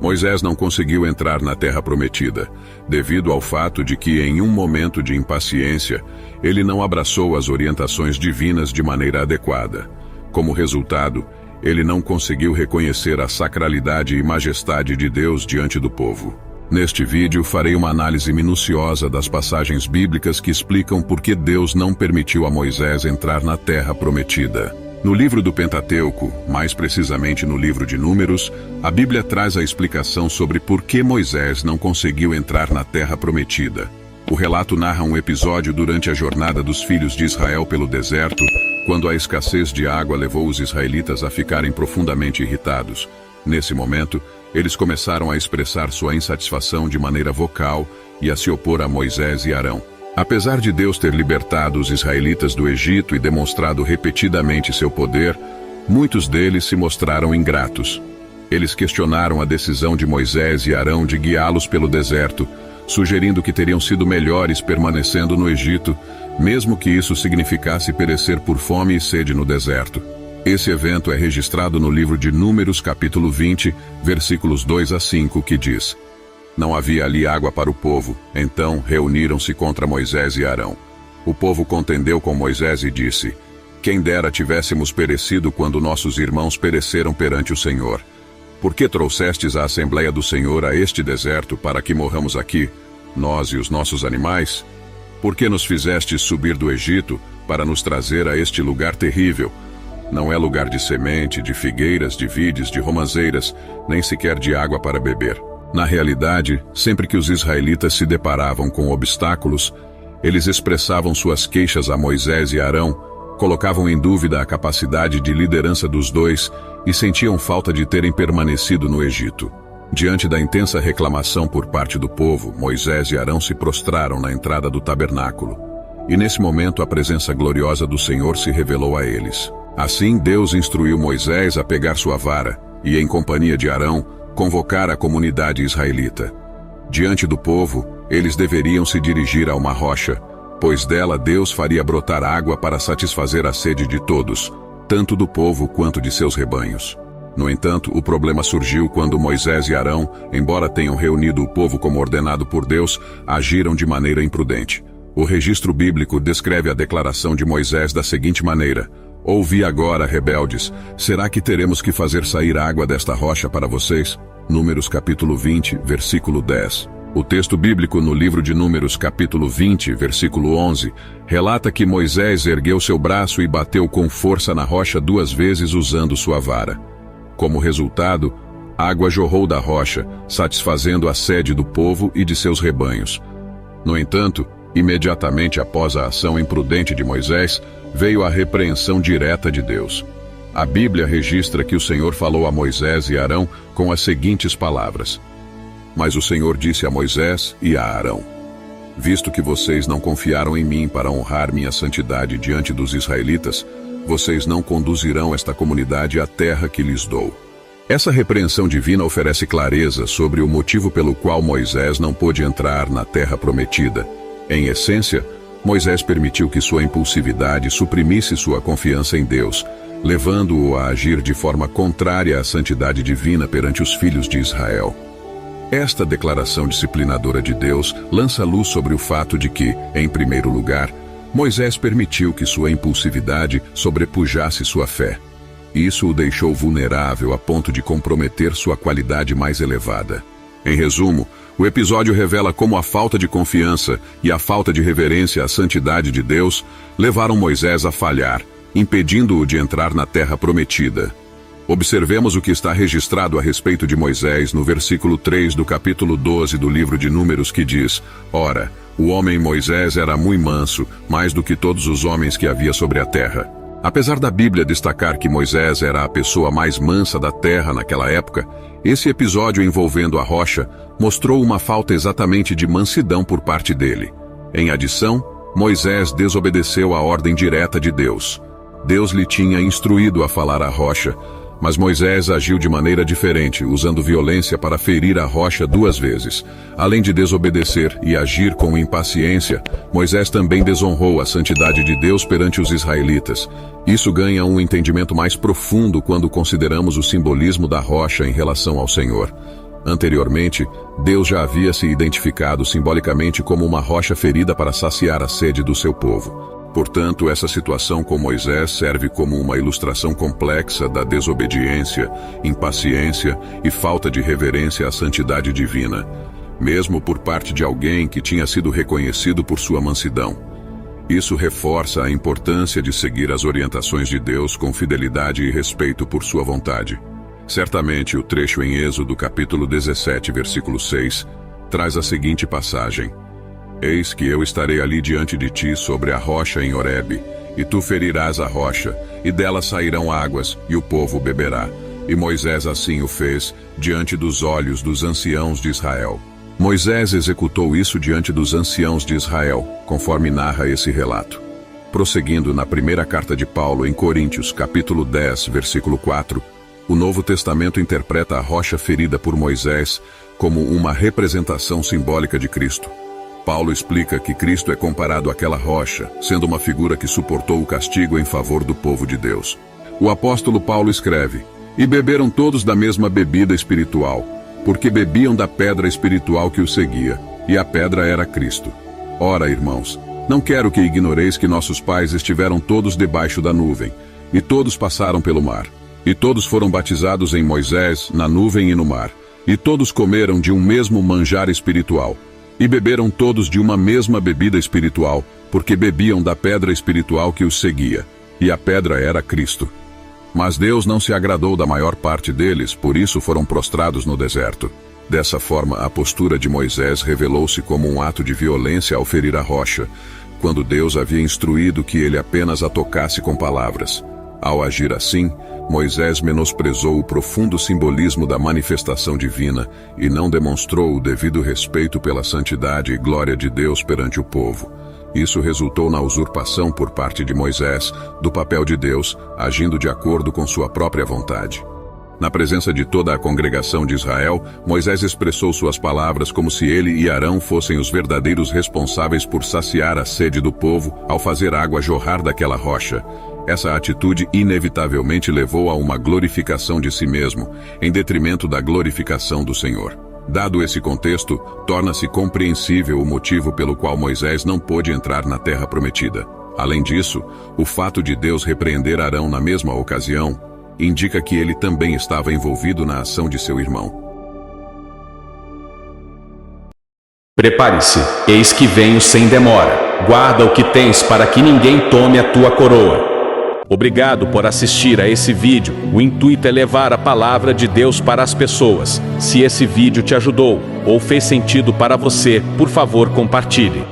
Moisés não conseguiu entrar na terra prometida, devido ao fato de que, em um momento de impaciência, ele não abraçou as orientações divinas de maneira adequada. Como resultado, ele não conseguiu reconhecer a sacralidade e majestade de Deus diante do povo. Neste vídeo, farei uma análise minuciosa das passagens bíblicas que explicam por que Deus não permitiu a Moisés entrar na terra prometida. No livro do Pentateuco, mais precisamente no livro de Números, a Bíblia traz a explicação sobre por que Moisés não conseguiu entrar na terra prometida. O relato narra um episódio durante a jornada dos filhos de Israel pelo deserto, quando a escassez de água levou os israelitas a ficarem profundamente irritados. Nesse momento, eles começaram a expressar sua insatisfação de maneira vocal e a se opor a Moisés e Arão. Apesar de Deus ter libertado os israelitas do Egito e demonstrado repetidamente seu poder, muitos deles se mostraram ingratos. Eles questionaram a decisão de Moisés e Arão de guiá-los pelo deserto, sugerindo que teriam sido melhores permanecendo no Egito, mesmo que isso significasse perecer por fome e sede no deserto. Esse evento é registrado no livro de Números, capítulo 20, versículos 2 a 5, que diz: Não havia ali água para o povo, então reuniram-se contra Moisés e Arão. O povo contendeu com Moisés e disse: Quem dera tivéssemos perecido quando nossos irmãos pereceram perante o Senhor. Por que trouxestes a Assembleia do Senhor a este deserto para que morramos aqui, nós e os nossos animais? Por que nos fizestes subir do Egito para nos trazer a este lugar terrível? Não é lugar de semente, de figueiras, de vides, de romazeiras, nem sequer de água para beber. Na realidade, sempre que os israelitas se deparavam com obstáculos, eles expressavam suas queixas a Moisés e Arão, colocavam em dúvida a capacidade de liderança dos dois e sentiam falta de terem permanecido no Egito. Diante da intensa reclamação por parte do povo, Moisés e Arão se prostraram na entrada do tabernáculo. E nesse momento a presença gloriosa do Senhor se revelou a eles. Assim Deus instruiu Moisés a pegar sua vara e, em companhia de Arão, convocar a comunidade israelita. Diante do povo, eles deveriam se dirigir a uma rocha, pois dela Deus faria brotar água para satisfazer a sede de todos, tanto do povo quanto de seus rebanhos. No entanto, o problema surgiu quando Moisés e Arão, embora tenham reunido o povo como ordenado por Deus, agiram de maneira imprudente. O registro bíblico descreve a declaração de Moisés da seguinte maneira: Ouvi agora, rebeldes, será que teremos que fazer sair água desta rocha para vocês? Números capítulo 20, versículo 10. O texto bíblico no livro de Números capítulo 20, versículo 11, relata que Moisés ergueu seu braço e bateu com força na rocha 2 vezes usando sua vara. Como resultado, água jorrou da rocha, satisfazendo a sede do povo e de seus rebanhos. No entanto, imediatamente após a ação imprudente de Moisés, veio a repreensão direta de Deus. A Bíblia registra que o Senhor falou a Moisés e Arão com as seguintes palavras: Mas o Senhor disse a Moisés e a Arão: Visto que vocês não confiaram em mim para honrar minha santidade diante dos israelitas, vocês não conduzirão esta comunidade à terra que lhes dou. Essa repreensão divina oferece clareza sobre o motivo pelo qual Moisés não pôde entrar na terra prometida. Em essência, Moisés permitiu que sua impulsividade suprimisse sua confiança em Deus, levando-o a agir de forma contrária à santidade divina perante os filhos de Israel. Esta declaração disciplinadora de Deus lança luz sobre o fato de que, em primeiro lugar, Moisés permitiu que sua impulsividade sobrepujasse sua fé. Isso o deixou vulnerável a ponto de comprometer sua qualidade mais elevada. Em resumo, o episódio revela como a falta de confiança e a falta de reverência à santidade de Deus levaram Moisés a falhar, impedindo-o de entrar na terra prometida. Observemos o que está registrado a respeito de Moisés no versículo 3 do capítulo 12 do livro de Números, que diz: Ora, o homem Moisés era muito manso, mais do que todos os homens que havia sobre a terra. Apesar da Bíblia destacar que Moisés era a pessoa mais mansa da terra naquela época, esse episódio envolvendo a rocha mostrou uma falta exatamente de mansidão por parte dele. Em adição, Moisés desobedeceu a ordem direta de Deus. Deus lhe tinha instruído a falar à rocha, mas Moisés agiu de maneira diferente, usando violência para ferir a rocha 2 vezes. Além de desobedecer e agir com impaciência, Moisés também desonrou a santidade de Deus perante os israelitas. Isso ganha um entendimento mais profundo quando consideramos o simbolismo da rocha em relação ao Senhor. Anteriormente, Deus já havia se identificado simbolicamente como uma rocha ferida para saciar a sede do seu povo. Portanto, essa situação com Moisés serve como uma ilustração complexa da desobediência, impaciência e falta de reverência à santidade divina, mesmo por parte de alguém que tinha sido reconhecido por sua mansidão. Isso reforça a importância de seguir as orientações de Deus com fidelidade e respeito por sua vontade. Certamente, o trecho em Êxodo capítulo 17, versículo 6, traz a seguinte passagem: Eis que eu estarei ali diante de ti sobre a rocha em Horebe, e tu ferirás a rocha, e dela sairão águas, e o povo beberá. E Moisés assim o fez, diante dos olhos dos anciãos de Israel. Moisés executou isso diante dos anciãos de Israel, conforme narra esse relato. Prosseguindo na primeira carta de Paulo em Coríntios, capítulo 10, versículo 4, o Novo Testamento interpreta a rocha ferida por Moisés como uma representação simbólica de Cristo. Paulo explica que Cristo é comparado àquela rocha, sendo uma figura que suportou o castigo em favor do povo de Deus. O apóstolo Paulo escreve: E beberam todos da mesma bebida espiritual, porque bebiam da pedra espiritual que os seguia, e a pedra era Cristo. Ora, irmãos, não quero que ignoreis que nossos pais estiveram todos debaixo da nuvem, e todos passaram pelo mar. E todos foram batizados em Moisés, na nuvem e no mar. E todos comeram de um mesmo manjar espiritual. E beberam todos de uma mesma bebida espiritual, porque bebiam da pedra espiritual que os seguia, e a pedra era Cristo. Mas Deus não se agradou da maior parte deles, por isso foram prostrados no deserto. Dessa forma, a postura de Moisés revelou-se como um ato de violência ao ferir a rocha, quando Deus havia instruído que ele apenas a tocasse com palavras. Ao agir assim, Moisés menosprezou o profundo simbolismo da manifestação divina e não demonstrou o devido respeito pela santidade e glória de Deus perante o povo. Isso resultou na usurpação por parte de Moisés do papel de Deus, agindo de acordo com sua própria vontade. Na presença de toda a congregação de Israel, Moisés expressou suas palavras como se ele e Arão fossem os verdadeiros responsáveis por saciar a sede do povo ao fazer água jorrar daquela rocha. Essa atitude inevitavelmente levou a uma glorificação de si mesmo, em detrimento da glorificação do Senhor. Dado esse contexto, torna-se compreensível o motivo pelo qual Moisés não pôde entrar na terra prometida. Além disso, o fato de Deus repreender Arão na mesma ocasião indica que ele também estava envolvido na ação de seu irmão. Prepare-se, eis que venho sem demora. Guarda o que tens para que ninguém tome a tua coroa. Obrigado por assistir a esse vídeo. O intuito é levar a palavra de Deus para as pessoas. Se esse vídeo te ajudou ou fez sentido para você, por favor, compartilhe.